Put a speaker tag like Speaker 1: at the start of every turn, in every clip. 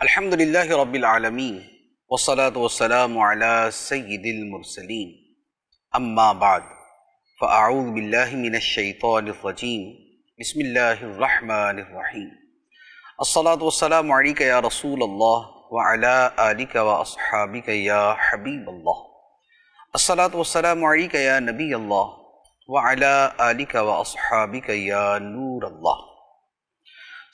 Speaker 1: الحمد للہ رب العالمین والصلاة والسلام علی سید المرسلین اما بعد فاعوذ باللہ من الشیطان الرجیم بسم اللہ الرحمن الرحیم الصلاة والسلام علیک یا رسول اللہ وعلی آلک واصحابک یا حبیب اللہ الصلاة والسلام علیک یا نبی اللہ وعلی آلک واصحابک یا نور اللہ۔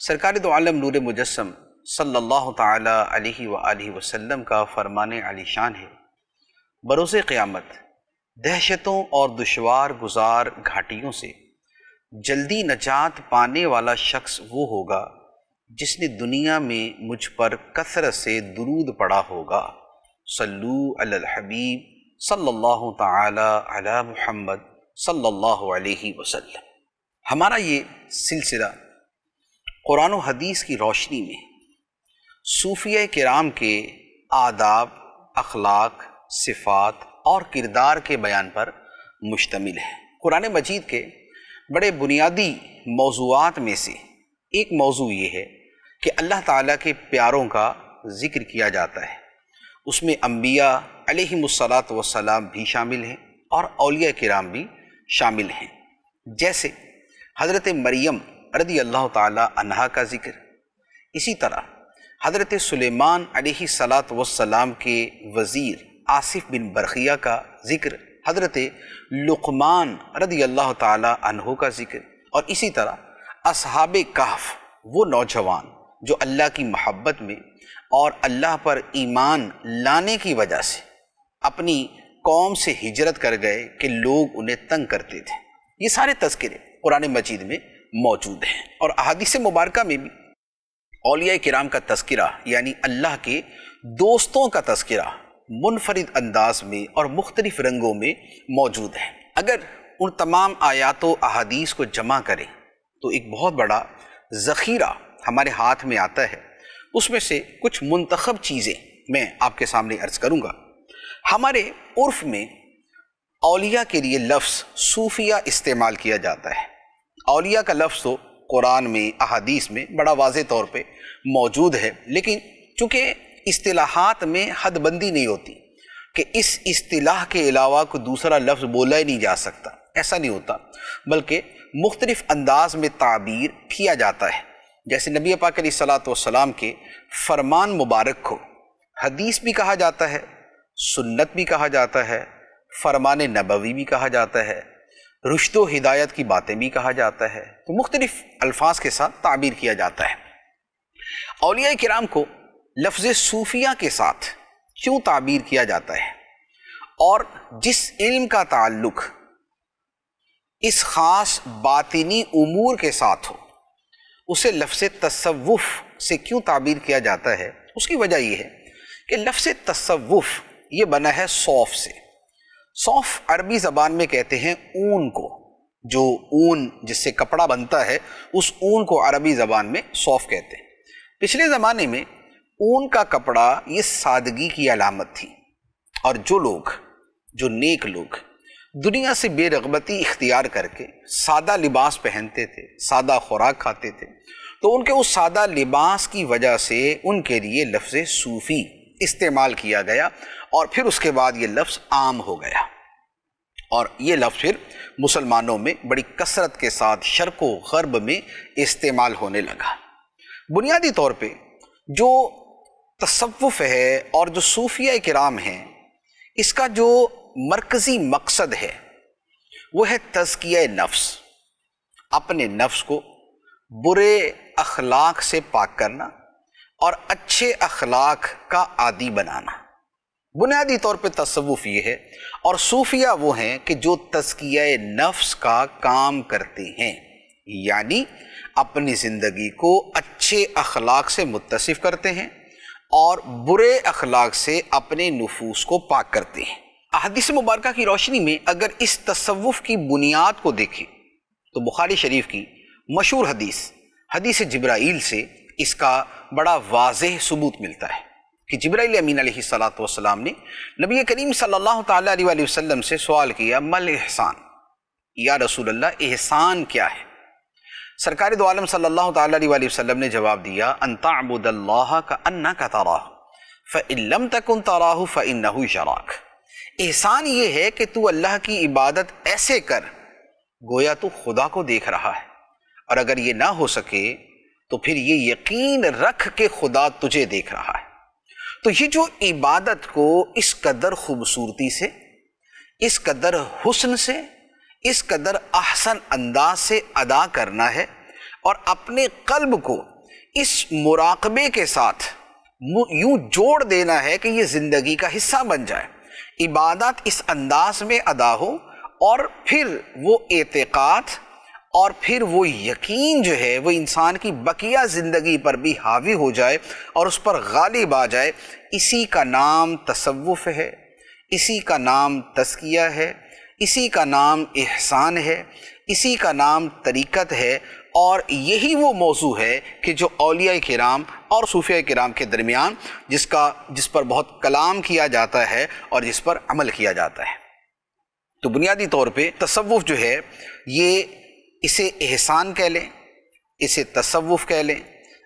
Speaker 1: سرکار دو عالم نور مجسم صلی اللہ تعالی علیہ وآلہ وسلم کا فرمان علی شان ہے، بروز قیامت دہشتوں اور دشوار گزار گھاٹیوں سے جلدی نجات پانے والا شخص وہ ہوگا جس نے دنیا میں مجھ پر کثرت سے درود پڑھا ہوگا۔ صلو علی الحبیب صلی اللہ تعالی علی محمد صلی اللہ علیہ وسلم۔ ہمارا یہ سلسلہ قرآن و حدیث کی روشنی میں صوفیہ کرام کے آداب، اخلاق، صفات اور کردار کے بیان پر مشتمل ہے۔ قرآن مجید کے بڑے بنیادی موضوعات میں سے ایک موضوع یہ ہے کہ اللہ تعالیٰ کے پیاروں کا ذکر کیا جاتا ہے۔ اس میں انبیاء علیہم الصلاۃ والسلام بھی شامل ہیں اور اولیاء کرام بھی شامل ہیں، جیسے حضرت مریم رضی اللہ تعالیٰ عنہا کا ذکر، اسی طرح حضرت سلیمان علیہ الصلاۃ والسلام کے وزیر آصف بن برخیہ کا ذکر، حضرت لقمان رضی اللہ تعالیٰ عنہ کا ذکر، اور اسی طرح اصحاب کہف، وہ نوجوان جو اللہ کی محبت میں اور اللہ پر ایمان لانے کی وجہ سے اپنی قوم سے ہجرت کر گئے کہ لوگ انہیں تنگ کرتے تھے۔ یہ سارے تذکرے قرآن مجید میں موجود ہیں، اور احادیث مبارکہ میں بھی اولیاء کرام کا تذکرہ یعنی اللہ کے دوستوں کا تذکرہ منفرد انداز میں اور مختلف رنگوں میں موجود ہے۔ اگر ان تمام آیات و احادیث کو جمع کریں تو ایک بہت بڑا ذخیرہ ہمارے ہاتھ میں آتا ہے۔ اس میں سے کچھ منتخب چیزیں میں آپ کے سامنے عرض کروں گا۔ ہمارے عرف میں اولیاء کے لیے لفظ صوفیہ استعمال کیا جاتا ہے۔ اولیاء کا لفظ تو قرآن میں، احادیث میں بڑا واضح طور پہ موجود ہے، لیکن چونکہ اصطلاحات میں حد بندی نہیں ہوتی کہ اس اصطلاح کے علاوہ کوئی دوسرا لفظ بولا ہی نہیں جا سکتا، ایسا نہیں ہوتا، بلکہ مختلف انداز میں تعبیر کیا جاتا ہے۔ جیسے نبی پاک علیہ الصلاۃ والسلام کے فرمان مبارک کو حدیث بھی کہا جاتا ہے، سنت بھی کہا جاتا ہے، فرمان نبوی بھی کہا جاتا ہے، رشد و ہدایت کی باتیں بھی کہا جاتا ہے، تو مختلف الفاظ کے ساتھ تعبیر کیا جاتا ہے۔ اولیاء کرام کو لفظ صوفیہ کے ساتھ کیوں تعبیر کیا جاتا ہے، اور جس علم کا تعلق اس خاص باطنی امور کے ساتھ ہو اسے لفظ تصوف سے کیوں تعبیر کیا جاتا ہے، اس کی وجہ یہ ہے کہ لفظ تصوف یہ بنا ہے صوف سے۔ صوف عربی زبان میں کہتے ہیں اون کو، جو اون جس سے کپڑا بنتا ہے اس اون کو عربی زبان میں صوف کہتے ہیں۔ پچھلے زمانے میں اون کا کپڑا یہ سادگی کی علامت تھی، اور جو نیک لوگ دنیا سے بے رغبتی اختیار کر کے سادہ لباس پہنتے تھے، سادہ خوراک کھاتے تھے، تو ان کے اس سادہ لباس کی وجہ سے ان کے لیے لفظ صوفی استعمال کیا گیا، اور پھر اس کے بعد یہ لفظ عام ہو گیا، اور یہ لفظ پھر مسلمانوں میں بڑی کثرت کے ساتھ شرق و غرب میں استعمال ہونے لگا۔ بنیادی طور پہ جو تصوف ہے اور جو صوفیہ کرام ہیں، اس کا جو مرکزی مقصد ہے وہ ہے تزکیہ نفس، اپنے نفس کو برے اخلاق سے پاک کرنا اور اچھے اخلاق کا عادی بنانا۔ بنیادی طور پہ تصوف یہ ہے، اور صوفیہ وہ ہیں کہ جو تزکیہ نفس کا کام کرتے ہیں، یعنی اپنی زندگی کو اچھے اخلاق سے متصف کرتے ہیں اور برے اخلاق سے اپنے نفوس کو پاک کرتے ہیں۔ احادیث مبارکہ کی روشنی میں اگر اس تصوف کی بنیاد کو دیکھیں تو بخاری شریف کی مشہور حدیث جبرائیل سے اس کا بڑا واضح ثبوت ملتا ہے کہ جبرائیل امین علیہ الصلاۃ والسلام نے نبی کریم صلی اللہ تعالیٰ علیہ وآلہ وسلم سے سوال کیا، مل احسان، یا رسول اللہ احسان کیا ہے؟ سرکار دو عالم صلی اللہ تعالیٰ علیہ وآلہ وسلم نے جواب دیا ان تعبد اللہ کأنک تراہ فإن لم تکن تراہ فإنہ یراک۔ احسان یہ ہے کہ تو اللہ کی عبادت ایسے کر گویا تو خدا کو دیکھ رہا ہے، اور اگر یہ نہ ہو سکے تو پھر یہ یقین رکھ کہ خدا تجھے دیکھ رہا ہے۔ تو یہ جو عبادت کو اس قدر خوبصورتی سے، اس قدر حسن سے، اس قدر احسن انداز سے ادا کرنا ہے اور اپنے قلب کو اس مراقبے کے ساتھ یوں جوڑ دینا ہے کہ یہ زندگی کا حصہ بن جائے، عبادت اس انداز میں ادا ہو، اور پھر وہ اعتقاد اور پھر وہ یقین جو ہے وہ انسان کی بقیہ زندگی پر بھی حاوی ہو جائے اور اس پر غالب آ جائے۔ اسی کا نام تصوف ہے، اسی کا نام تزکیہ ہے، اسی کا نام احسان ہے، اسی کا نام طریقت ہے، اور یہی وہ موضوع ہے کہ جو اولیاء کرام اور صوفیاء کرام کے درمیان جس پر بہت کلام کیا جاتا ہے اور جس پر عمل کیا جاتا ہے۔ تو بنیادی طور پہ تصوف جو ہے یہ اسے احسان کہہ لیں، اسے تصوف کہہ لیں،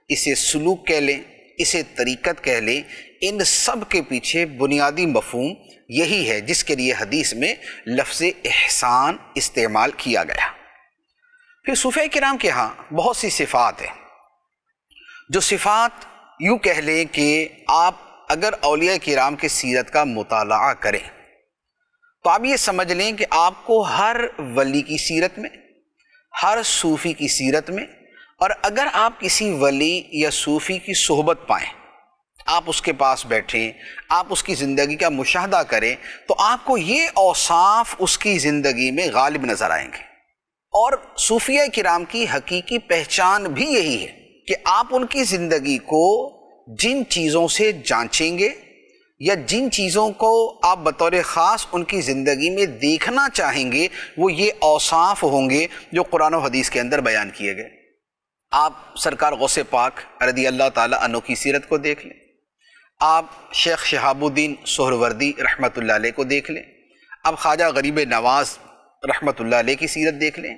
Speaker 1: اسے سلوک کہہ لیں، اسے طریقت کہہ لیں، ان سب کے پیچھے بنیادی مفہوم یہی ہے جس کے لیے حدیث میں لفظ احسان استعمال کیا گیا۔ پھر صوفیاء کرام کے ہاں بہت سی صفات ہیں، جو صفات یوں کہہ لیں کہ آپ اگر اولیاء کرام کی سیرت کا مطالعہ کریں تو آپ یہ سمجھ لیں کہ آپ کو ہر ولی کی سیرت میں، ہر صوفی کی سیرت میں، اور اگر آپ کسی ولی یا صوفی کی صحبت پائیں، آپ اس کے پاس بیٹھیں، آپ اس کی زندگی کا مشاہدہ کریں، تو آپ کو یہ اوصاف اس کی زندگی میں غالب نظر آئیں گے۔ اور صوفیاء کرام کی حقیقی پہچان بھی یہی ہے کہ آپ ان کی زندگی کو جن چیزوں سے جانچیں گے یا جن چیزوں کو آپ بطور خاص ان کی زندگی میں دیکھنا چاہیں گے، وہ یہ اوصاف ہوں گے جو قرآن و حدیث کے اندر بیان کیے گئے۔ آپ سرکار غوث پاک رضی اللہ تعالیٰ عنہ کی سیرت کو دیکھ لیں، آپ شیخ شہاب الدین سہروردی رحمۃ اللہ علیہ کو دیکھ لیں، آپ خواجہ غریب نواز رحمۃ اللہ علیہ کی سیرت دیکھ لیں،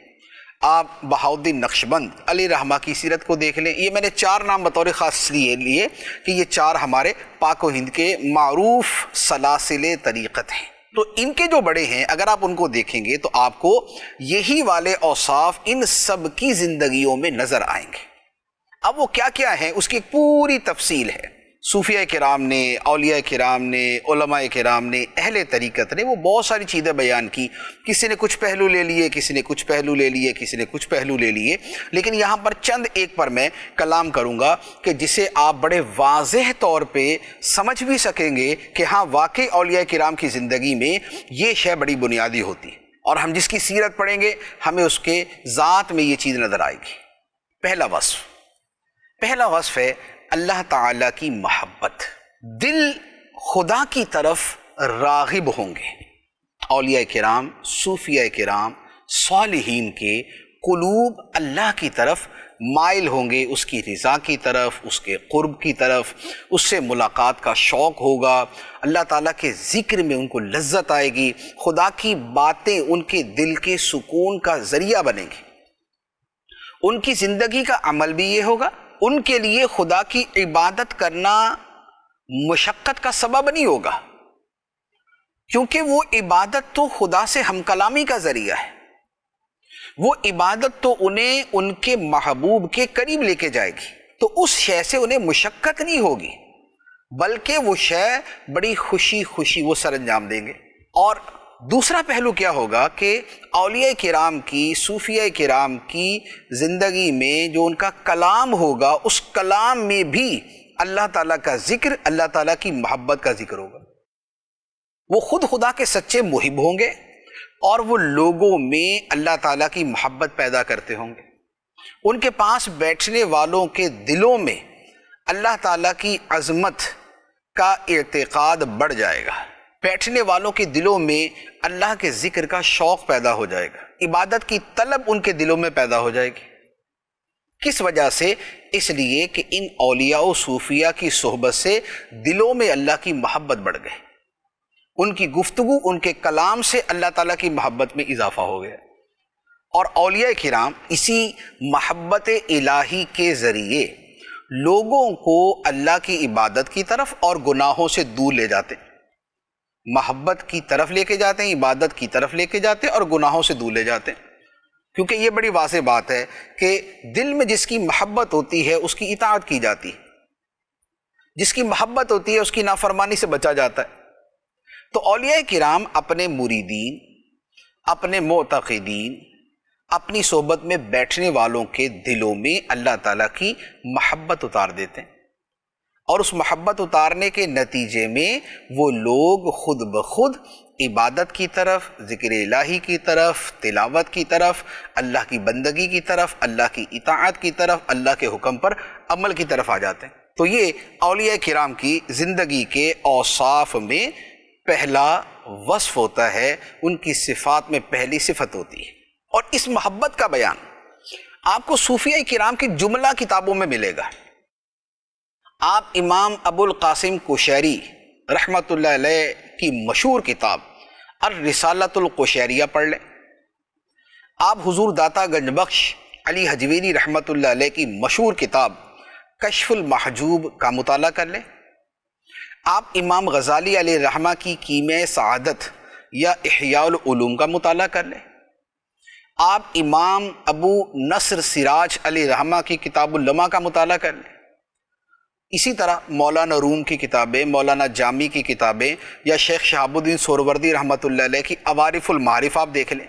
Speaker 1: آپ بہاؤالدین نقشبند علیہ رحمہ کی سیرت کو دیکھ لیں۔ یہ میں نے 4 نام بطور خاص لیے کہ یہ 4 ہمارے پاک و ہند کے معروف سلاسل طریقت ہیں۔ تو ان کے جو بڑے ہیں اگر آپ ان کو دیکھیں گے تو آپ کو یہی والے اوصاف ان سب کی زندگیوں میں نظر آئیں گے۔ اب وہ کیا کیا ہیں اس کی ایک پوری تفصیل ہے۔ صوفیاء کرام نے، اولیاء کرام نے، علماء کرام نے، اہل طریقت نے وہ بہت ساری چیزیں بیان کی، کسی نے کچھ پہلو لے لیے، کسی نے کچھ پہلو لے لیے، کسی نے کچھ پہلو لے لیے، لیکن یہاں پر چند ایک پر میں کلام کروں گا کہ جسے آپ بڑے واضح طور پہ سمجھ بھی سکیں گے کہ ہاں واقعی اولیاء کرام کی زندگی میں یہ شے بڑی بنیادی ہوتی ہے، اور ہم جس کی سیرت پڑھیں گے ہمیں اس کے ذات میں یہ چیز نظر آئے گی۔ پہلا وصف ہے اللہ تعالیٰ کی محبت۔ دل خدا کی طرف راغب ہوں گے۔ اولیاء کرام، صوفیاء کرام، صالحین کے قلوب اللہ کی طرف مائل ہوں گے، اس کی رضا کی طرف، اس کے قرب کی طرف، اس سے ملاقات کا شوق ہوگا، اللہ تعالیٰ کے ذکر میں ان کو لذت آئے گی، خدا کی باتیں ان کے دل کے سکون کا ذریعہ بنیں گی۔ ان کی زندگی کا عمل بھی یہ ہوگا، ان کے لیے خدا کی عبادت کرنا مشقت کا سبب نہیں ہوگا، کیونکہ وہ عبادت تو خدا سے ہم کلامی کا ذریعہ ہے، وہ عبادت تو انہیں ان کے محبوب کے قریب لے کے جائے گی، تو اس شے سے انہیں مشقت نہیں ہوگی، بلکہ وہ شے بڑی خوشی وہ سر انجام دیں گے۔ اور دوسرا پہلو کیا ہوگا کہ اولیاء کرام کی، صوفیاء کرام کی زندگی میں جو ان کا کلام ہوگا، اس کلام میں بھی اللہ تعالیٰ کا ذکر، اللہ تعالیٰ کی محبت کا ذکر ہوگا۔ وہ خود خدا کے سچے محب ہوں گے اور وہ لوگوں میں اللہ تعالیٰ کی محبت پیدا کرتے ہوں گے۔ ان کے پاس بیٹھنے والوں کے دلوں میں اللہ تعالیٰ کی عظمت کا اعتقاد بڑھ جائے گا، بیٹھنے والوں کے دلوں میں اللہ کے ذکر کا شوق پیدا ہو جائے گا، عبادت کی طلب ان کے دلوں میں پیدا ہو جائے گی۔ کس وجہ سے؟ اس لیے کہ ان اولیاء و صوفیاء کی صحبت سے دلوں میں اللہ کی محبت بڑھ گئی، ان کی گفتگو، ان کے کلام سے اللہ تعالیٰ کی محبت میں اضافہ ہو گیا۔ اور اولیاء کرام اسی محبت الہی کے ذریعے لوگوں کو اللہ کی عبادت کی طرف اور گناہوں سے دور لے جاتے، محبت کی طرف لے کے جاتے ہیں، عبادت کی طرف لے کے جاتے ہیں اور گناہوں سے دور لے جاتے ہیں۔ کیونکہ یہ بڑی واضح بات ہے کہ دل میں جس کی محبت ہوتی ہے اس کی اطاعت کی جاتی ہے، جس کی محبت ہوتی ہے اس کی نافرمانی سے بچا جاتا ہے۔ تو اولیاء کرام اپنے مریدین، اپنے معتقدین، اپنی صحبت میں بیٹھنے والوں کے دلوں میں اللہ تعالیٰ کی محبت اتار دیتے ہیں، اور اس محبت اتارنے کے نتیجے میں وہ لوگ خود بخود عبادت کی طرف، ذکر الہی کی طرف، تلاوت کی طرف، اللہ کی بندگی کی طرف، اللہ کی اطاعت کی طرف، اللہ کے حکم پر عمل کی طرف آ جاتے ہیں۔ تو یہ اولیاء کرام کی زندگی کے اوصاف میں پہلا وصف ہوتا ہے، ان کی صفات میں پہلی صفت ہوتی ہے۔ اور اس محبت کا بیان آپ کو صوفیہ کرام کی جملہ کتابوں میں ملے گا۔ آپ امام ابو القاسم قشیری رحمۃ اللہ علیہ کی مشہور کتاب الرسالۃ القشیریہ پڑھ لیں، آپ حضور داتا گنج بخش علی حجویری رحمۃ اللہ علیہ کی مشہور کتاب کشف المحجوب کا مطالعہ کر لیں، آپ امام غزالی علیہ الرحمہ کی کیمیا سعادت یا احیاء العلوم کا مطالعہ کر لیں، آپ امام ابو نصر سراج علیہ الرحمہ کی کتاب اللمع کا مطالعہ کر لیں، اسی طرح مولانا روم کی کتابیں، مولانا جامی کی کتابیں، یا شیخ شہاب الدین سہروردی رحمۃ اللہ علیہ کی عوارف المعارف آپ دیکھ لیں۔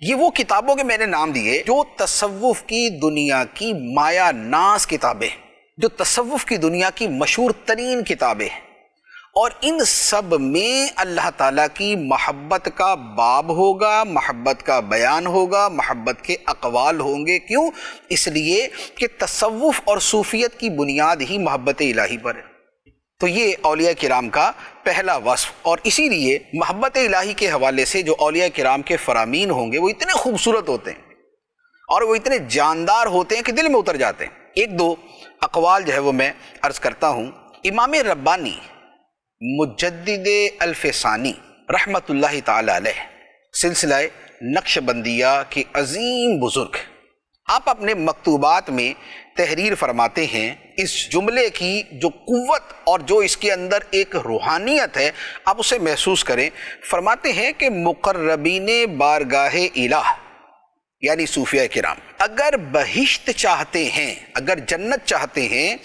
Speaker 1: یہ وہ کتابوں کے میں نے نام دیے جو تصوف کی دنیا کی مایا ناز کتابیں، جو تصوف کی دنیا کی مشہور ترین کتابیں، اور ان سب میں اللہ تعالیٰ کی محبت کا باب ہوگا، محبت کا بیان ہوگا، محبت کے اقوال ہوں گے۔ کیوں؟ اس لیے کہ تصوف اور صوفیت کی بنیاد ہی محبت الہی پر ہے۔ تو یہ اولیاء کرام کا پہلا وصف، اور اسی لیے محبت الہی کے حوالے سے جو اولیاء کرام کے فرامین ہوں گے وہ اتنے خوبصورت ہوتے ہیں اور وہ اتنے جاندار ہوتے ہیں کہ دل میں اتر جاتے ہیں۔ ایک دو اقوال جو ہے وہ میں عرض کرتا ہوں۔ امام ربانی مجدد الفسانی رحمۃ اللہ تعالی علیہ، سلسلہ نقش بندیہ کے عظیم بزرگ، آپ اپنے مکتوبات میں تحریر فرماتے ہیں اس جملے کی جو قوت اور جو اس کے اندر ایک روحانیت ہے، آپ اسے محسوس کریں۔ فرماتے ہیں کہ مقربین بارگاہ الہ یعنی صوفیہ کرام اگر بہشت چاہتے ہیں، اگر جنت چاہتے ہیں،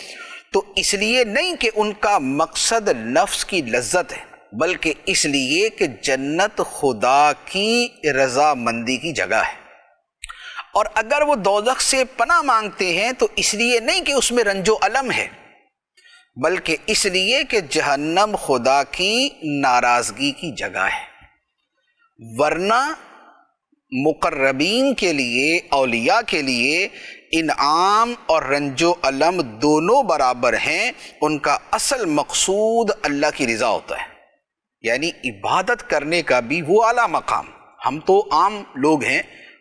Speaker 1: تو اس لیے نہیں کہ ان کا مقصد نفس کی لذت ہے، بلکہ اس لیے کہ جنت خدا کی رضامندی کی جگہ ہے۔ اور اگر وہ دوزخ سے پناہ مانگتے ہیں تو اس لیے نہیں کہ اس میں رنج و الم ہے، بلکہ اس لیے کہ جہنم خدا کی ناراضگی کی جگہ ہے۔ ورنہ مقربین کے لیے، اولیاء کے لیے انعام اور رنج و الم دونوں برابر ہیں۔ ان کا اصل مقصود اللہ کی رضا ہوتا ہے، یعنی عبادت کرنے کا بھی وہ اعلیٰ مقام۔ ہم تو عام لوگ ہیں،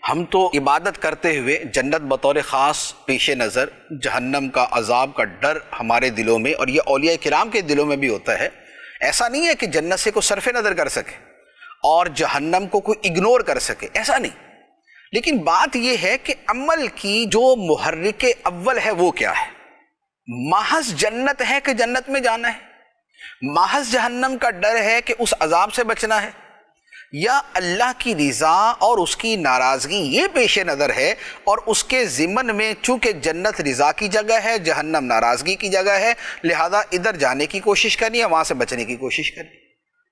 Speaker 1: ہم تو عبادت کرتے ہوئے جنت بطور خاص پیش نظر، جہنم کا عذاب کا ڈر ہمارے دلوں میں، اور یہ اولیاء کرام کے دلوں میں بھی ہوتا ہے۔ ایسا نہیں ہے کہ جنت سے کوئی صرف نظر کر سکے اور جہنم کو کوئی اگنور کر سکے، ایسا نہیں۔ لیکن بات یہ ہے کہ عمل کی جو محرک اول ہے وہ کیا ہے؟ محض جنت ہے کہ جنت میں جانا ہے، محض جہنم کا ڈر ہے کہ اس عذاب سے بچنا ہے، یا اللہ کی رضا اور اس کی ناراضگی یہ پیش نظر ہے، اور اس کے ضمن میں چونکہ جنت رضا کی جگہ ہے، جہنم ناراضگی کی جگہ ہے، لہذا ادھر جانے کی کوشش کرنی ہے، وہاں سے بچنے کی کوشش کرنی۔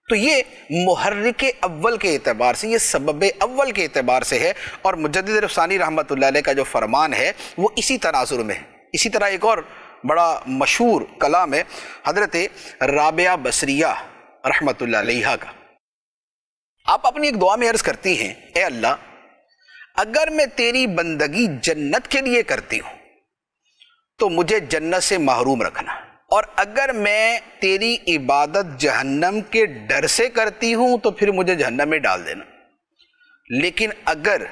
Speaker 1: تو یہ محرک اول کے اعتبار سے، یہ سبب اول کے اعتبار سے ہے، اور مجدد رفسانی رحمۃ اللہ علیہ کا جو فرمان ہے وہ اسی تناظر میں ہے۔ اسی طرح ایک اور بڑا مشہور کلام ہے حضرت رابعہ بصریہ رحمۃ اللہ علیہ کا۔ آپ اپنی ایک دعا میں عرض کرتی ہیں، اے اللہ، اگر میں تیری بندگی جنت کے لیے کرتی ہوں تو مجھے جنت سے محروم رکھنا، اور اگر میں تیری عبادت جہنم کے ڈر سے کرتی ہوں تو پھر مجھے جہنم میں ڈال دینا، لیکن اگر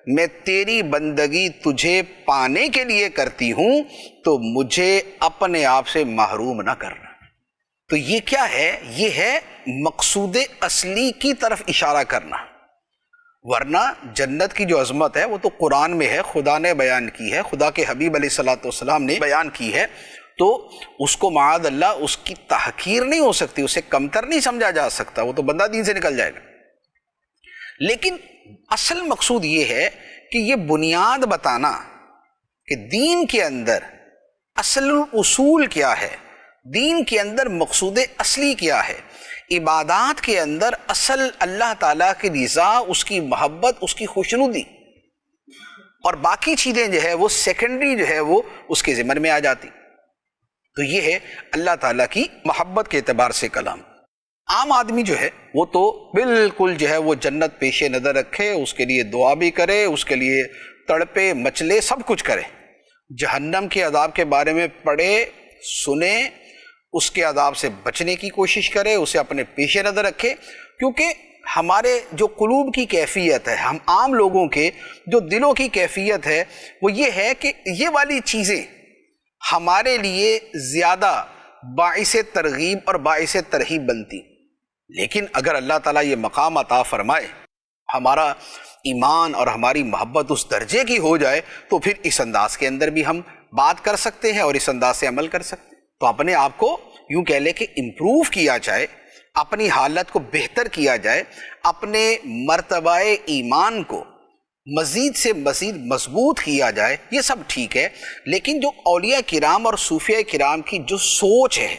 Speaker 1: میں تیری بندگی تجھے پانے کے لیے کرتی ہوں تو مجھے اپنے آپ سے محروم نہ کرنا۔ تو یہ کیا ہے؟ یہ ہے مقصود اصلی کی طرف اشارہ کرنا۔ ورنہ جنت کی جو عظمت ہے وہ تو قرآن میں ہے، خدا نے بیان کی ہے، خدا کے حبیب علیہ الصلوۃ والسلام نے بیان کی ہے، تو اس کو معاذ اللہ اس کی تحقیر نہیں ہو سکتی، اسے کمتر نہیں سمجھا جا سکتا، وہ تو بندہ دین سے نکل جائے گا۔ لیکن اصل مقصود یہ ہے کہ یہ بنیاد بتانا کہ دین کے اندر اصل اصول کیا ہے، دین کے اندر مقصود اصلی کیا ہے، عبادات کے اندر اصل اللہ تعالیٰ کی رضا، اس کی محبت، اس کی خوشنودی، اور باقی چیزیں جو ہے وہ سیکنڈری جو ہے وہ اس کے ضمن میں آ جاتی۔ تو یہ ہے اللہ تعالیٰ کی محبت کے اعتبار سے کلام۔ عام آدمی جو ہے وہ تو بالکل جو ہے وہ جنت پیش نظر رکھے، اس کے لیے دعا بھی کرے، اس کے لیے تڑپے مچلے، سب کچھ کرے، جہنم کے عذاب کے بارے میں پڑھے، سنے، اس کے عذاب سے بچنے کی کوشش کرے، اسے اپنے پیش نظر رکھے، کیونکہ ہمارے جو قلوب کی کیفیت ہے، ہم عام لوگوں کے جو دلوں کی کیفیت ہے وہ یہ ہے کہ یہ والی چیزیں ہمارے لیے زیادہ باعث ترغیب اور باعث ترہیب بنتی۔ لیکن اگر اللہ تعالیٰ یہ مقام عطا فرمائے، ہمارا ایمان اور ہماری محبت اس درجے کی ہو جائے، تو پھر اس انداز کے اندر بھی ہم بات کر سکتے ہیں اور اس انداز سے عمل کر سکتے ہیں۔ تو اپنے آپ کو یوں کہہ لے کہ امپروو کیا جائے، اپنی حالت کو بہتر کیا جائے، اپنے مرتبہ ایمان کو مزید سے مزید مضبوط کیا جائے، یہ سب ٹھیک ہے۔ لیکن جو اولیاء کرام اور صوفیاء کرام کی جو سوچ ہے،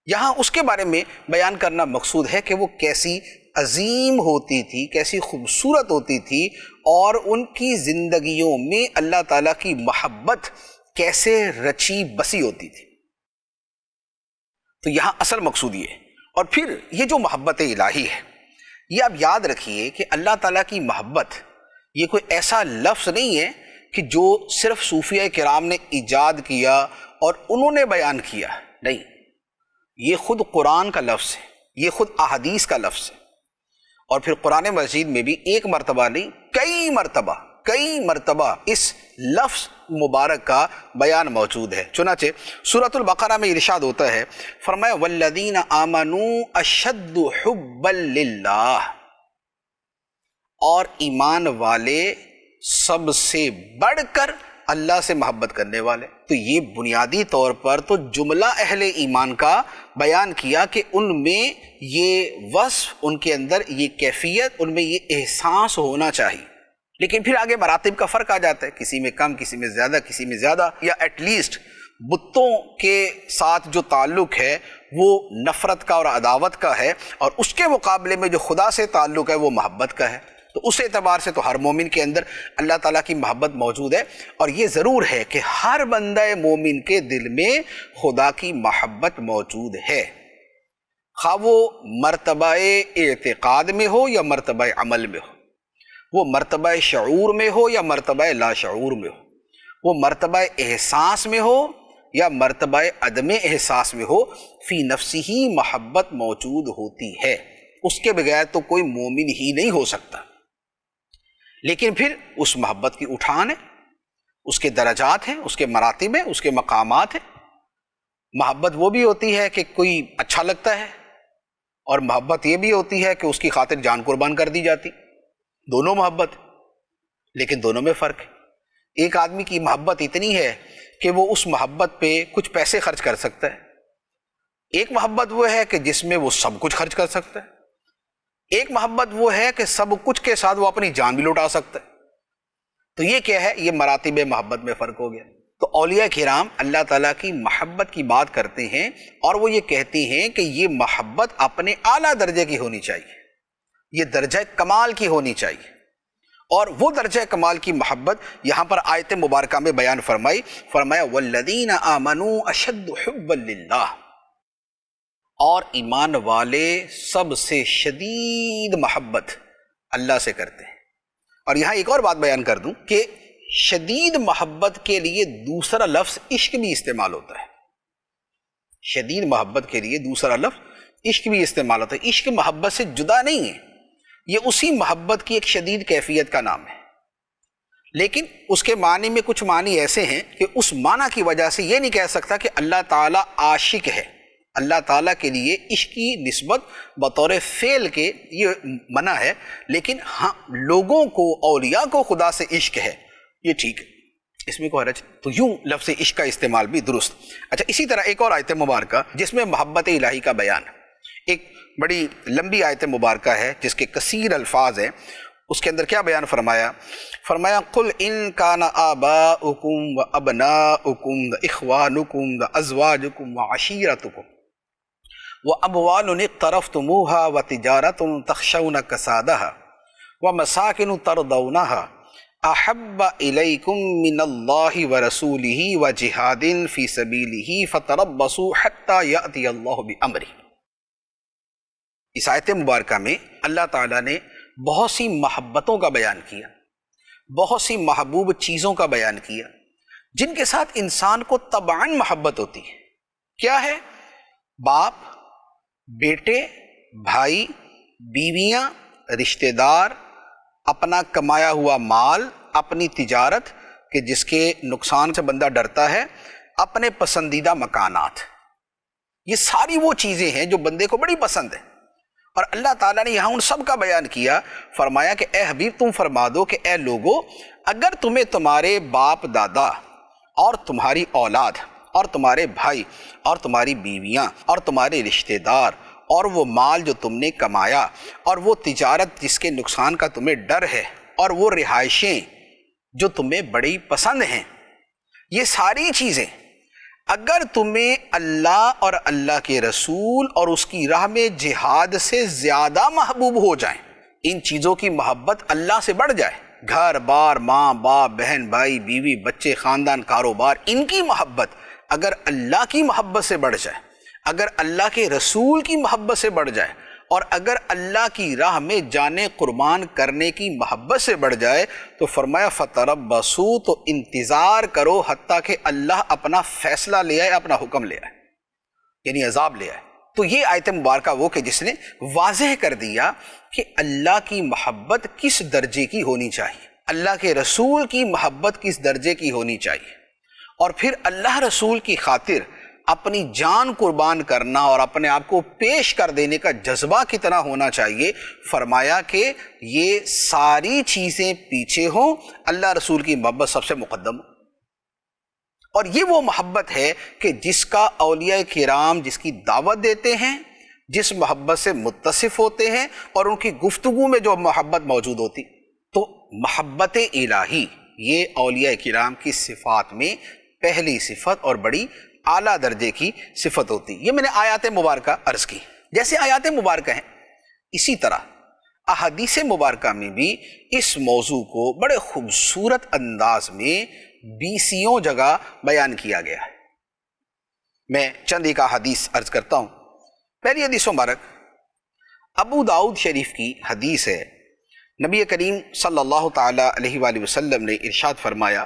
Speaker 1: یہاں اس کے بارے میں بیان کرنا مقصود ہے کہ وہ کیسی عظیم ہوتی تھی، کیسی خوبصورت ہوتی تھی، اور ان کی زندگیوں میں اللہ تعالیٰ کی محبت کیسے رچی بسی ہوتی تھی۔ تو یہاں اصل مقصود یہ ہے۔ اور پھر یہ جو محبت الہی ہے، یہ آپ یاد رکھیے کہ اللہ تعالیٰ کی محبت یہ کوئی ایسا لفظ نہیں ہے کہ جو صرف صوفیاء کرام نے ایجاد کیا اور انہوں نے بیان کیا، نہیں، یہ خود قرآن کا لفظ ہے، یہ خود احادیث کا لفظ ہے، اور پھر قرآن مجید میں بھی ایک مرتبہ نہیں، کئی مرتبہ اس لفظ مبارک کا بیان موجود ہے۔ چنانچہ سورۃ البقرہ میں ارشاد ہوتا ہے، فرمایا والذین آمنوا اشد حبا للہ، اور ایمان والے سب سے بڑھ کر اللہ سے محبت کرنے والے۔ تو یہ بنیادی طور پر تو جملہ اہل ایمان کا بیان کیا کہ ان میں یہ وصف، ان کے اندر یہ کیفیت، ان میں یہ احساس ہونا چاہیے۔ لیکن پھر آگے مراتب کا فرق آ جاتا ہے، کسی میں کم، کسی میں زیادہ، یا ایٹ لیسٹ بتوں کے ساتھ جو تعلق ہے وہ نفرت کا اور عداوت کا ہے، اور اس کے مقابلے میں جو خدا سے تعلق ہے وہ محبت کا ہے۔ تو اس اعتبار سے تو ہر مومن کے اندر اللہ تعالیٰ کی محبت موجود ہے، اور یہ ضرور ہے کہ ہر بندہ مومن کے دل میں خدا کی محبت موجود ہے، خواہ وہ مرتبہ اعتقاد میں ہو یا مرتبہ عمل میں ہو، وہ مرتبہ شعور میں ہو یا مرتبہ لا شعور میں ہو، وہ مرتبہ احساس میں ہو یا مرتبہ عدم احساس میں ہو، فی نفسی ہی محبت موجود ہوتی ہے، اس کے بغیر تو کوئی مومن ہی نہیں ہو سکتا۔ لیکن پھر اس محبت کی اٹھان ہے، اس کے درجات ہیں، اس کے مراتب ہیں، اس کے مقامات ہیں۔ محبت وہ بھی ہوتی ہے کہ کوئی اچھا لگتا ہے، اور محبت یہ بھی ہوتی ہے کہ اس کی خاطر جان قربان کر دی جاتی، دونوں محبت، لیکن دونوں میں فرق ہے۔ ایک آدمی کی محبت اتنی ہے کہ وہ اس محبت پہ کچھ پیسے خرچ کر سکتا ہے، ایک محبت وہ ہے کہ جس میں وہ سب کچھ خرچ کر سکتا ہے، ایک محبت وہ ہے کہ سب کچھ کے ساتھ وہ اپنی جان بھی لٹا سکتا ہے۔ تو یہ کیا ہے؟ یہ مراتب محبت میں فرق ہو گیا۔ تو اولیاء کرام اللہ تعالیٰ کی محبت کی بات کرتے ہیں، اور وہ یہ کہتے ہیں کہ یہ محبت اپنے اعلیٰ درجے کی ہونی چاہیے، یہ درجہ کمال کی ہونی چاہیے، اور وہ درجہ کمال کی محبت یہاں پر آیت مبارکہ میں بیان فرمایا والذین آمنوا اشد حبا للہ، اور ایمان والے سب سے شدید محبت اللہ سے کرتے ہیں۔ اور یہاں ایک اور بات بیان کر دوں کہ شدید محبت کے لیے دوسرا لفظ عشق بھی استعمال ہوتا ہے، شدید محبت کے لیے دوسرا لفظ عشق بھی استعمال ہوتا ہے۔ عشق محبت سے جدا نہیں ہے، یہ اسی محبت کی ایک شدید کیفیت کا نام ہے، لیکن اس کے معنی میں کچھ معنی ایسے ہیں کہ اس معنی کی وجہ سے یہ نہیں کہہ سکتا کہ اللہ تعالیٰ عاشق ہے، اللہ تعالیٰ کے لیے عشق کی نسبت بطور فعل کے یہ منع ہے، لیکن ہاں لوگوں کو، اولیاء کو خدا سے عشق ہے، یہ ٹھیک ہے، اس میں کوئی حرج نہیں۔ تو یوں لفظ عشق کا استعمال بھی درست۔ اچھا، اسی طرح ایک اور آیت مبارکہ جس میں محبت الہی کا بیان ہے، ایک بڑی لمبی آیت مبارکہ ہے جس کے کثیر الفاظ ہیں، اس کے اندر کیا بیان فرمایا؟ فرمایا قل ان کان آباؤکم و ابناؤکم و اخوانکم و ازواجکم و عشیرتکم و اموال اقترفتموها و تجارت تخشون کسادها و مساکن ترضونها احب الیکم من اللہ و رسولہ و جہاد فی سبیلہ فتربصوا حتی یأتی اللہ بامرہ۔ اس آیت مبارکہ میں اللہ تعالیٰ نے بہت سی محبتوں کا بیان کیا، بہت سی محبوب چیزوں کا بیان کیا جن کے ساتھ انسان کو طبعاً محبت ہوتی ہے۔ کیا ہے؟ باپ، بیٹے، بھائی، بیویاں، رشتہ دار، اپنا کمایا ہوا مال، اپنی تجارت کہ جس کے نقصان سے بندہ ڈرتا ہے، اپنے پسندیدہ مکانات، یہ ساری وہ چیزیں ہیں جو بندے کو بڑی پسند ہیں، اور اللہ تعالیٰ نے یہاں ان سب کا بیان کیا۔ فرمایا کہ اے حبیب تم فرما دو کہ اے لوگو، اگر تمہیں تمہارے باپ دادا اور تمہاری اولاد اور تمہارے بھائی اور تمہاری بیویاں اور تمہارے رشتہ دار اور وہ مال جو تم نے کمایا اور وہ تجارت جس کے نقصان کا تمہیں ڈر ہے اور وہ رہائشیں جو تمہیں بڑی پسند ہیں، یہ ساری چیزیں اگر تمہیں اللہ اور اللہ کے رسول اور اس کی راہ میں جہاد سے زیادہ محبوب ہو جائیں، ان چیزوں کی محبت اللہ سے بڑھ جائے، گھر بار، ماں باپ، بہن بھائی، بیوی بچے، خاندان، کاروبار، ان کی محبت اگر اللہ کی محبت سے بڑھ جائے، اگر اللہ کے رسول کی محبت سے بڑھ جائے، اور اگر اللہ کی راہ میں جانیں قربان کرنے کی محبت سے بڑھ جائے، تو فرمایا فتربصوا، تو انتظار کرو حتیٰ کہ اللہ اپنا فیصلہ لے آئے، اپنا حکم لے آئے، یعنی عذاب لے آئے۔ تو یہ آیت مبارکہ وہ کہ جس نے واضح کر دیا کہ اللہ کی محبت کس درجے کی ہونی چاہیے، اللہ کے رسول کی محبت کس درجے کی ہونی چاہیے، اور پھر اللہ رسول کی خاطر اپنی جان قربان کرنا اور اپنے آپ کو پیش کر دینے کا جذبہ کتنا ہونا چاہیے۔ فرمایا کہ یہ ساری چیزیں پیچھے ہوں، اللہ رسول کی محبت سب سے مقدم ہو، اور یہ وہ محبت ہے کہ جس کا اولیاء کرام جس کی دعوت دیتے ہیں، جس محبت سے متصف ہوتے ہیں، اور ان کی گفتگو میں جو محبت موجود ہوتی۔ تو محبت الہی یہ اولیاء کرام کی صفات میں پہلی صفت اور بڑی اعلیٰ درجے کی صفت ہوتی۔ یہ میں نے آیات مبارکہ عرض کی۔ جیسے آیات مبارکہ ہیں، اسی طرح احادیث مبارکہ میں بھی اس موضوع کو بڑے خوبصورت انداز میں 20 جگہ بیان کیا گیا ہے۔ میں چند ایک احادیث عرض کرتا ہوں۔ پہلی حدیث مبارک ابو داؤد شریف کی حدیث ہے۔ نبی کریم صلی اللہ تعالی علیہ وآلہ وسلم نے ارشاد فرمایا،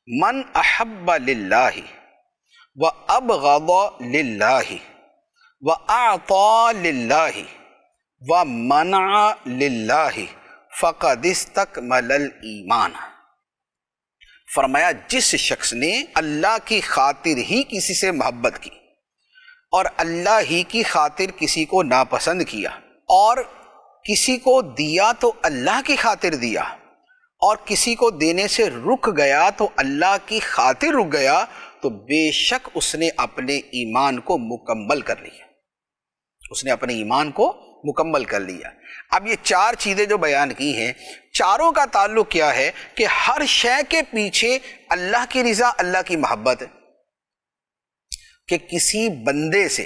Speaker 1: من احب للہ وابغض للہ واعطى للہ ومنع للہ فقد استکمل الایمان۔ فرمایا جس شخص نے اللہ کی خاطر ہی کسی سے محبت کی اور اللہ ہی کی خاطر کسی کو ناپسند کیا، اور کسی کو دیا تو اللہ کی خاطر دیا، اور کسی کو دینے سے رک گیا تو اللہ کی خاطر رک گیا، تو بے شک اس نے اپنے ایمان کو مکمل کر لیا، اس نے اپنے ایمان کو مکمل کر لیا۔ اب یہ 4 چیزیں جو بیان کی ہیں، چاروں کا تعلق کیا ہے کہ ہر شے کے پیچھے اللہ کی رضا، اللہ کی محبت ہے۔ کہ کسی بندے سے،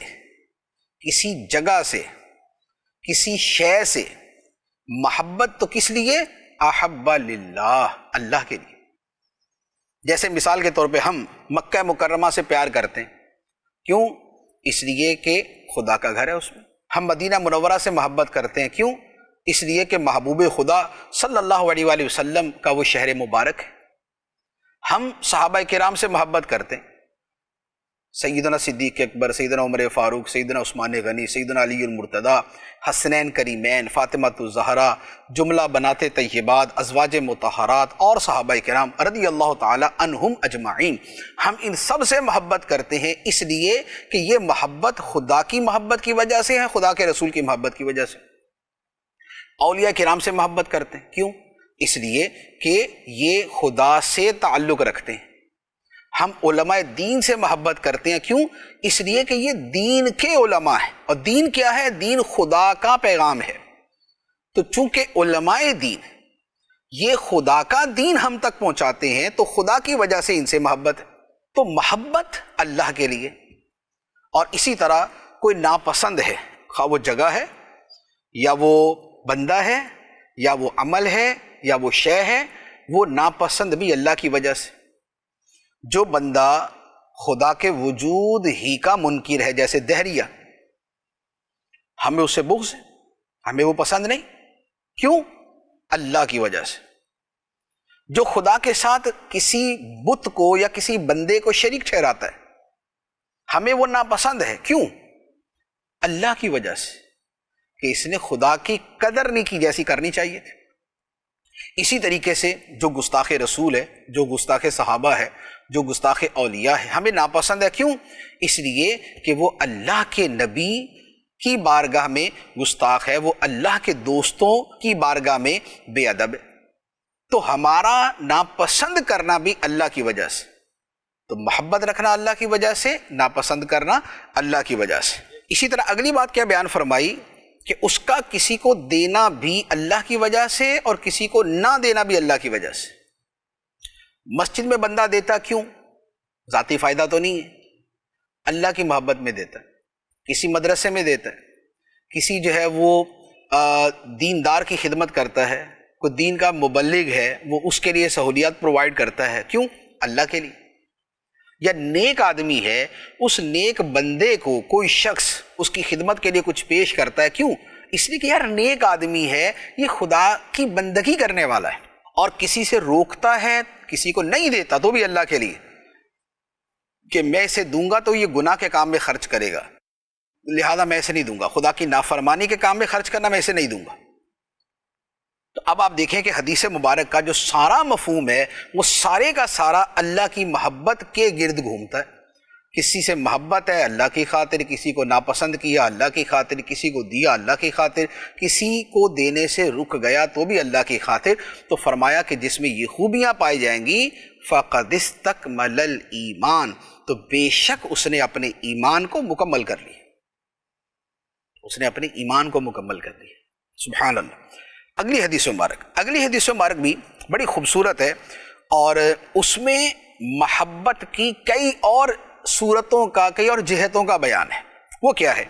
Speaker 1: کسی جگہ سے، کسی شے سے محبت تو کس لیے؟ احب للہ، اللہ کے لیے۔ جیسے مثال کے طور پہ ہم مکہ مکرمہ سے پیار کرتے ہیں، کیوں؟ اس لیے کہ خدا کا گھر ہے اس میں۔ ہم مدینہ منورہ سے محبت کرتے ہیں، کیوں؟ اس لیے کہ محبوب خدا صلی اللہ علیہ وآلہ وسلم کا وہ شہر مبارک ہے۔ ہم صحابہ کرام سے محبت کرتے ہیں، سیدنا صدیق اکبر، سیدنا عمر فاروق، سیدنا عثمان غنی، سیدنا علی المرتضیٰ، حسنین کریمین، فاطمہ الزہرا، جملہ بنات طیبات، ازواج مطہرات اور صحابہ کرام رضی اللہ تعالی عنہم اجمعین، ہم ان سب سے محبت کرتے ہیں اس لیے کہ یہ محبت خدا کی محبت کی وجہ سے ہے، خدا کے رسول کی محبت کی وجہ سے۔ اولیاء کرام سے محبت کرتے ہیں، کیوں؟ اس لیے کہ یہ خدا سے تعلق رکھتے ہیں۔ ہم علماء دین سے محبت کرتے ہیں، کیوں؟ اس لیے کہ یہ دین کے علماء ہیں، اور دین کیا ہے؟ دین خدا کا پیغام ہے۔ تو چونکہ علماء دین یہ خدا کا دین ہم تک پہنچاتے ہیں تو خدا کی وجہ سے ان سے محبت ہے، تو محبت اللہ کے لیے۔ اور اسی طرح کوئی ناپسند ہے، خواہ وہ جگہ ہے یا وہ بندہ ہے یا وہ عمل ہے یا وہ شے ہے، وہ ناپسند بھی اللہ کی وجہ سے۔ جو بندہ خدا کے وجود ہی کا منکر ہے، جیسے دہریہ، ہمیں اس سے بغض ہے، ہمیں وہ پسند نہیں، کیوں؟ اللہ کی وجہ سے۔ جو خدا کے ساتھ کسی بت کو یا کسی بندے کو شریک ٹھہراتا ہے، ہمیں وہ ناپسند ہے، کیوں؟ اللہ کی وجہ سے، کہ اس نے خدا کی قدر نہیں کی جیسی کرنی چاہیے تھی۔ اسی طریقے سے جو گستاخ رسول ہے، جو گستاخ صحابہ ہے، جو گستاخ اولیاء ہے، ہمیں ناپسند ہے، کیوں؟ اس لیے کہ وہ اللہ کے نبی کی بارگاہ میں گستاخ ہے، وہ اللہ کے دوستوں کی بارگاہ میں بے ادب ہے۔ تو ہمارا ناپسند کرنا بھی اللہ کی وجہ سے، تو محبت رکھنا اللہ کی وجہ سے، ناپسند کرنا اللہ کی وجہ سے۔ اسی طرح اگلی بات کیا بیان فرمائی کہ اس کا کسی کو دینا بھی اللہ کی وجہ سے اور کسی کو نہ دینا بھی اللہ کی وجہ سے۔ مسجد میں بندہ دیتا کیوں؟ ذاتی فائدہ تو نہیں ہے، اللہ کی محبت میں دیتا ہے۔ کسی مدرسے میں دیتا ہے، کسی جو ہے وہ دیندار کی خدمت کرتا ہے، کوئی دین کا مبلغ ہے، وہ اس کے لیے سہولیات پرووائڈ کرتا ہے، کیوں؟ اللہ کے لیے۔ یا نیک آدمی ہے، اس نیک بندے کو کوئی شخص اس کی خدمت کے لیے کچھ پیش کرتا ہے، کیوں؟ اس لیے کہ یار نیک آدمی ہے، یہ خدا کی بندگی کرنے والا ہے۔ اور کسی سے روکتا ہے، کسی کو نہیں دیتا تو بھی اللہ کے لیے، کہ میں اسے دوں گا تو یہ گناہ کے کام میں خرچ کرے گا، لہذا میں اسے نہیں دوں گا، خدا کی نافرمانی کے کام میں خرچ کرنا میں اسے نہیں دوں گا۔ تو اب آپ دیکھیں کہ حدیث مبارک کا جو سارا مفہوم ہے وہ سارے کا سارا اللہ کی محبت کے گرد گھومتا ہے۔ کسی سے محبت ہے اللہ کی خاطر، کسی کو ناپسند کیا اللہ کی خاطر، کسی کو دیا اللہ کی خاطر، کسی کو دینے سے رک گیا تو بھی اللہ کی خاطر۔ تو فرمایا کہ جس میں یہ خوبیاں پائی جائیں گی فَقَدِ اسْتَكْمَلَ الْإِيمَانَ، تو بے شک اس نے اپنے ایمان کو مکمل کر لیا، اس نے اپنے ایمان کو مکمل کر لیا۔ سبحان اللہ۔ اگلی حدیث مبارک بھی بڑی خوبصورت ہے، اور اس میں محبت کی کئی اور صورتوں کا، کئی اور جہتوں کا بیان ہے۔ وہ کیا ہے؟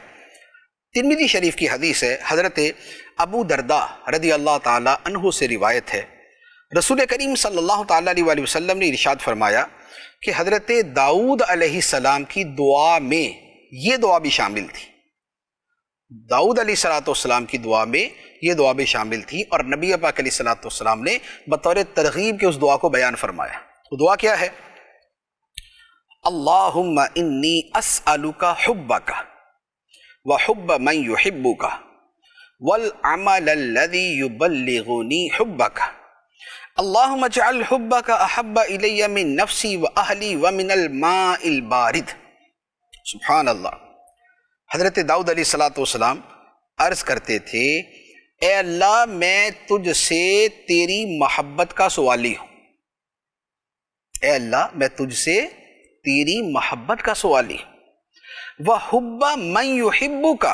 Speaker 1: ترمذی شریف کی حدیث ہے، حضرت ابو درداء رضی اللہ تعالی عنہ سے روایت ہے، رسول کریم صلی اللہ تعالی علیہ وآلہ وسلم نے ارشاد فرمایا کہ حضرت داؤد علیہ السلام کی دعا میں یہ دعا بھی شامل تھی، داؤد علیہ السلام کی دعا میں یہ دعا بھی شامل تھی، اور نبی پاک علیہ السلام نے بطور ترغیب کے اس دعا کو بیان فرمایا۔ وہ دعا کیا ہے؟ اللہم انی اسألک حبک وحب من یحبک والعمل الذی یبلغنی حبک اللہم اجعل حبک احب الی من نفسی واہلی ومن الماء البارد۔ سبحان اللہ۔ حضرت داؤد علیہ السلام عرض کرتے تھے، اے اللہ میں تجھ سے تیری محبت کا سوالی ہوں، اے اللہ میں تجھ سے تیری محبت کا سوالی ہوں، وَحُبَّ مَن يُحِبُّكَ،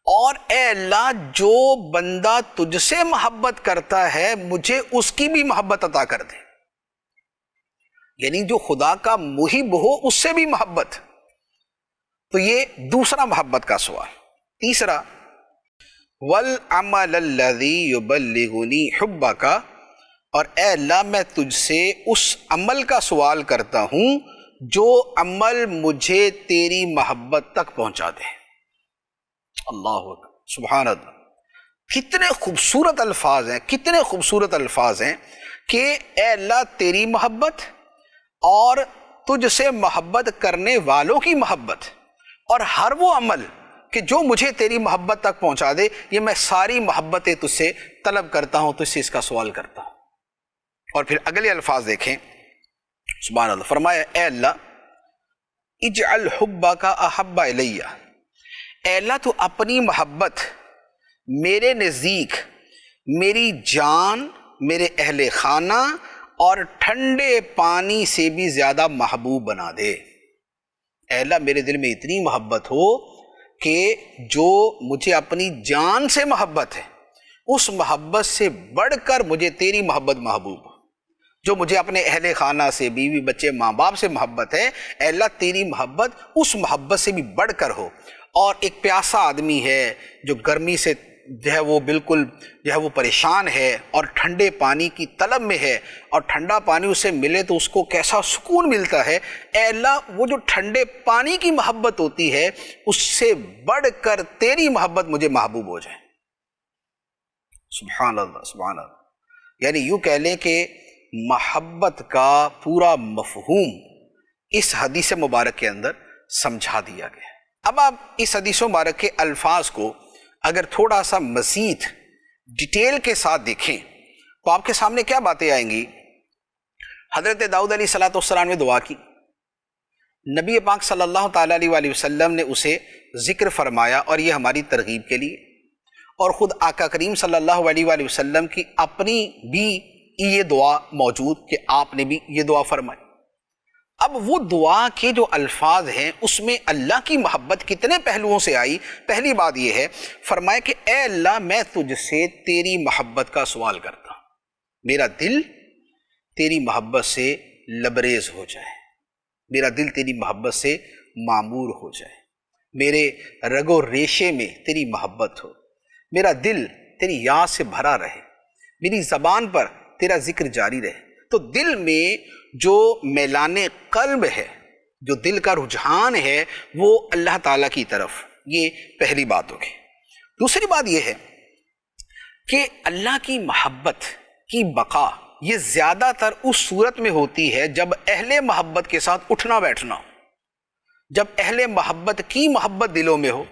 Speaker 1: اور اے اللہ جو بندہ تجھ سے محبت کرتا ہے مجھے اس کی بھی محبت عطا کر دے، یعنی جو خدا کا محب ہو اس سے بھی محبت۔ تو یہ دوسرا محبت کا سوال۔ تیسرا وَالْعَمَلَ الَّذِي يُبَلِّغُنِي حُبَّكَ، اور اے اللہ میں تجھ سے اس عمل کا سوال کرتا ہوں جو عمل مجھے تیری محبت تک پہنچا دے۔ اللہ اکبر، سبحان اللہ۔ کتنے خوبصورت الفاظ ہیں، کتنے خوبصورت الفاظ ہیں کہ اے اللہ تیری محبت اور تجھ سے محبت کرنے والوں کی محبت، اور ہر وہ عمل کہ جو مجھے تیری محبت تک پہنچا دے، یہ میں ساری محبتیں تجھ سے طلب کرتا ہوں، تجھ سے اس کا سوال کرتا ہوں۔ اور پھر اگلے الفاظ دیکھیں، سبحان اللہ، فرمایا اے اللہ اجعل حبک احب الی، اے اللہ تو اپنی محبت میرے نزدیک میری جان، میرے اہل خانہ اور ٹھنڈے پانی سے بھی زیادہ محبوب بنا دے۔ اے اللہ میرے دل میں اتنی محبت ہو کہ جو مجھے اپنی جان سے محبت ہے، اس محبت سے بڑھ کر مجھے تیری محبت محبوب ہو۔ جو مجھے اپنے اہل خانہ سے، بیوی بچے ماں باپ سے محبت ہے، اے اللہ تیری محبت اس محبت سے بھی بڑھ کر ہو۔ اور ایک پیاسا آدمی ہے جو گرمی سے جو ہے وہ بالکل جو ہے وہ پریشان ہے اور ٹھنڈے پانی کی طلب میں ہے، اور ٹھنڈا پانی اسے ملے تو اس کو کیسا سکون ملتا ہے، اے اللہ وہ جو ٹھنڈے پانی کی محبت ہوتی ہے اس سے بڑھ کر تیری محبت مجھے محبوب ہو جائے۔ سبحان اللہ، سبحان اللہ۔ یعنی یوں کہہ لیں کہ محبت کا پورا مفہوم اس حدیث مبارک کے اندر سمجھا دیا گیا۔ اب آپ اس حدیث مبارک کے الفاظ کو اگر تھوڑا سا مزید ڈیٹیل کے ساتھ دیکھیں تو آپ کے سامنے کیا باتیں آئیں گی؟ حضرت داؤد علیہ السلام نے دعا کی، نبی پاک صلی اللہ تعالیٰ علیہ وآلہ وسلم نے اسے ذکر فرمایا، اور یہ ہماری ترغیب کے لیے، اور خود آقا کریم صلی اللہ علیہ وآلہ وسلم کی اپنی بھی یہ دعا موجود کہ آپ نے بھی یہ دعا فرمائی۔ اب وہ دعا کے جو الفاظ ہیں اس میں اللہ کی محبت کتنے پہلوؤں سے آئی؟ پہلی بات یہ ہے، فرمایا کہ اے اللہ میں تجھ سے تیری محبت کا سوال کرتا ہوں، میرا دل تیری محبت سے لبریز ہو جائے، میرا دل تیری محبت سے معمور ہو جائے، میرے رگ و ریشے میں تیری محبت ہو، میرا دل تیری یاد سے بھرا رہے، میری زبان پر تیرا ذکر جاری رہے۔ تو دل میں جو میلان قلب ہے، جو دل کا رجحان ہے، وہ اللہ تعالیٰ کی طرف، یہ پہلی بات ہوگی۔ دوسری بات یہ ہے کہ اللہ کی محبت کی بقا یہ زیادہ تر اس صورت میں ہوتی ہے جب اہل محبت کے ساتھ اٹھنا بیٹھنا ہو، جب اہل محبت کی محبت دلوں میں ہو۔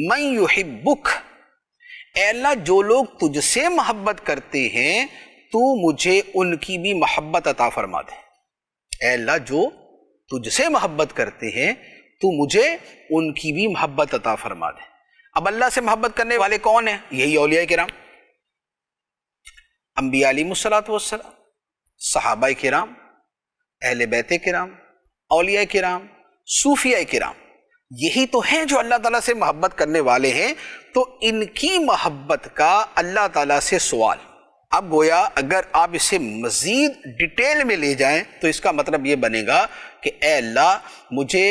Speaker 1: من یحبک، اے اللہ جو لوگ تجھ سے محبت کرتے ہیں تو مجھے ان کی بھی محبت عطا فرما دے۔ اے اللہ جو تجھ سے محبت کرتے ہیں تو مجھے ان کی بھی محبت عطا فرما دے۔ اب اللہ سے محبت کرنے والے کون ہیں؟ یہی اولیاء کرام، انبیاء علیہ الصلوۃ والسلام، صحابہ کرام، اہل بیت کرام، اولیاء کرام، صوفیاء کرام، یہی تو ہیں جو اللہ تعالیٰ سے محبت کرنے والے ہیں۔ تو ان کی محبت کا اللہ تعالیٰ سے سوال، اب گویا اگر آپ اسے مزید ڈیٹیل میں لے جائیں تو اس کا مطلب یہ بنے گا کہ اے اللہ مجھے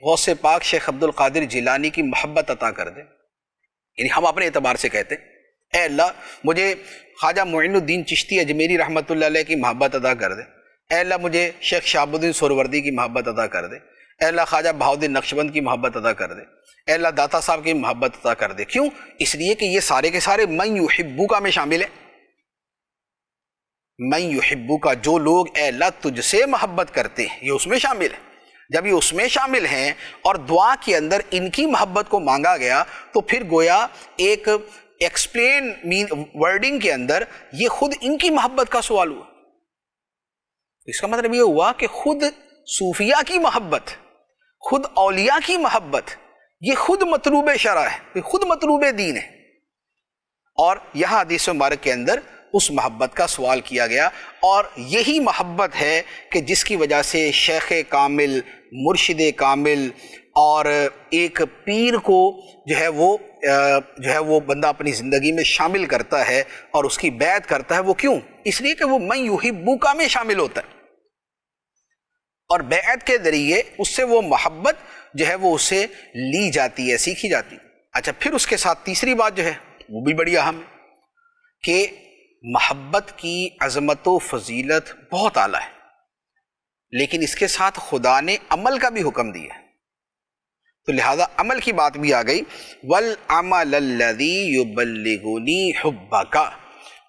Speaker 1: غوث پاک شیخ عبد القادر جیلانی کی محبت عطا کر دے، یعنی ہم اپنے اعتبار سے کہتے ہیں اے اللہ مجھے خواجہ معین الدین چشتی اجمیری رحمۃ اللہ علیہ کی محبت عطا کر دے، اے اللہ مجھے شیخ شہاب الدین سہروردی کی محبت عطا کر دے، اے اللہ خواجہ بہاؤالدین نقشبند کی محبت عطا کر دے، اے اللہ داتا صاحب کی محبت عطا کر دے۔ کیوں؟ اس لیے کہ یہ سارے کے سارے من یحبک میں شامل ہیں۔ من یحبک، جو لوگ اے اللہ تجھ سے محبت کرتے ہیں، یہ اس میں شامل ہے۔ جب یہ اس میں شامل ہیں اور دعا کے اندر ان کی محبت کو مانگا گیا تو پھر گویا ایک ایکسپلین ورڈنگ کے اندر یہ خود ان کی محبت کا سوال ہوا۔ اس کا مطلب یہ ہوا کہ خود صوفیاء کی محبت، خود اولیاء کی محبت، یہ خود مطلوب شرع ہے، یہ خود مطلوب دین ہے۔ اور یہاں حدیث مبارک کے اندر اس محبت کا سوال کیا گیا، اور یہی محبت ہے کہ جس کی وجہ سے شیخ کامل، مرشد کامل اور ایک پیر کو جو ہے وہ بندہ اپنی زندگی میں شامل کرتا ہے اور اس کی بیعت کرتا ہے۔ وہ کیوں؟ اس لیے کہ وہ من یحبک میں شامل ہوتا ہے، اور بیعت کے ذریعے اس سے وہ محبت جو ہے وہ اسے لی جاتی ہے، سیکھی جاتی ہے۔ اچھا، پھر اس کے ساتھ تیسری بات جو ہے وہ بھی بڑی اہم ہے کہ محبت کی عظمت و فضیلت بہت اعلیٰ ہے، لیکن اس کے ساتھ خدا نے عمل کا بھی حکم دیا ہے، تو لہذا عمل کی بات بھی آ گئی۔ وَالْعَمَلَ الَّذِي يُبَلِّغُنِي حُبَّكَ،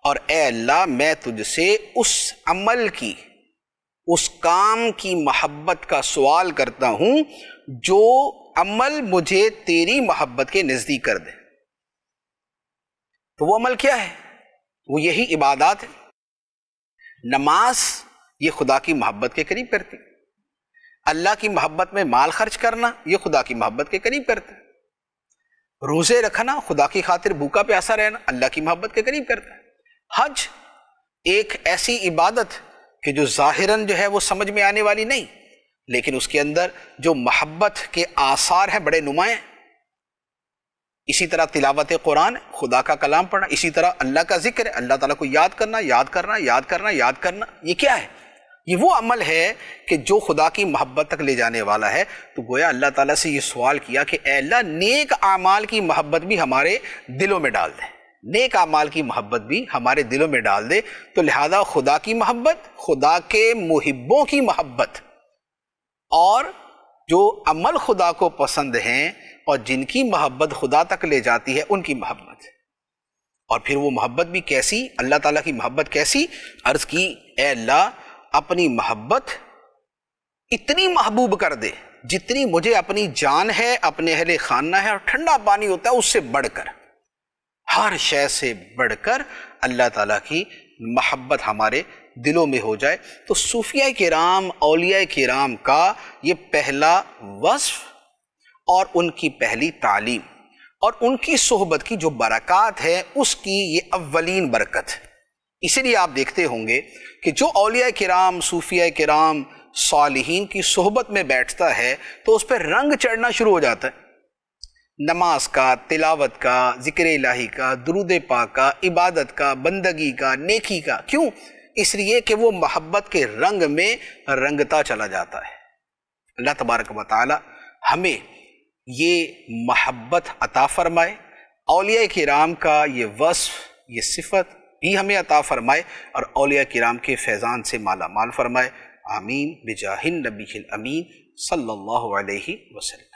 Speaker 1: اور اے اللہ میں تجھ سے اس عمل کی اس کام کی محبت کا سوال کرتا ہوں جو عمل مجھے تیری محبت کے نزدیک کر دے۔ تو وہ عمل کیا ہے؟ وہ یہی عبادات ہے۔ نماز یہ خدا کی محبت کے قریب کرتی، اللہ کی محبت میں مال خرچ کرنا یہ خدا کی محبت کے قریب کرتا ہے، روزے رکھنا، خدا کی خاطر بھوکا پیاسا رہنا اللہ کی محبت کے قریب کرتا ہے۔ حج ایک ایسی عبادت کہ جو ظاہراً جو ہے وہ سمجھ میں آنے والی نہیں، لیکن اس کے اندر جو محبت کے آثار ہیں بڑے نمایاں ہیں۔ اسی طرح تلاوت قرآن، خدا کا کلام پڑھنا، اسی طرح اللہ کا ذکر ہے، اللہ تعالیٰ کو یاد کرنا، یاد کرنا، یاد کرنا، یاد کرنا۔ یہ کیا ہے؟ یہ وہ عمل ہے کہ جو خدا کی محبت تک لے جانے والا ہے۔ تو گویا اللہ تعالیٰ سے یہ سوال کیا کہ اے اللہ نیک اعمال کی محبت بھی ہمارے دلوں میں ڈال دے، نیک اعمال کی محبت بھی ہمارے دلوں میں ڈال دے۔ تو لہذا خدا کی محبت، خدا کے محبوں کی محبت، اور جو عمل خدا کو پسند ہیں اور جن کی محبت خدا تک لے جاتی ہے ان کی محبت۔ اور پھر وہ محبت بھی کیسی؟ اللہ تعالیٰ کی محبت کیسی؟ عرض کی اے اللہ اپنی محبت اتنی محبوب کر دے جتنی مجھے اپنی جان ہے، اپنے اہل خانہ ہے، اور ٹھنڈا پانی ہوتا ہے اس سے بڑھ کر، ہر شے سے بڑھ کر اللہ تعالیٰ کی محبت ہمارے دلوں میں ہو جائے۔ تو صوفیاء کرام، اولیاء کرام کا یہ پہلا وصف اور ان کی پہلی تعلیم اور ان کی صحبت کی جو برکات ہے اس کی یہ اولین برکت ہے۔ اسی لیے آپ دیکھتے ہوں گے کہ جو اولیاء کرام، صوفیاء کرام، صالحین کی صحبت میں بیٹھتا ہے تو اس پہ رنگ چڑھنا شروع ہو جاتا ہے، نماز کا، تلاوت کا، ذکر الہی کا، درود پاک کا، عبادت کا، بندگی کا، نیکی کا۔ کیوں؟ اس لیے کہ وہ محبت کے رنگ میں رنگتا چلا جاتا ہے۔ اللہ تبارک و تعالی ہمیں یہ محبت عطا فرمائے، اولیاء کرام کا یہ وصف، یہ صفت بھی ہمیں عطا فرمائے، اور اولیاء کرام کے فیضان سے مالا مال فرمائے۔ آمین بجاہ النبی الامین صلی اللہ علیہ وسلم۔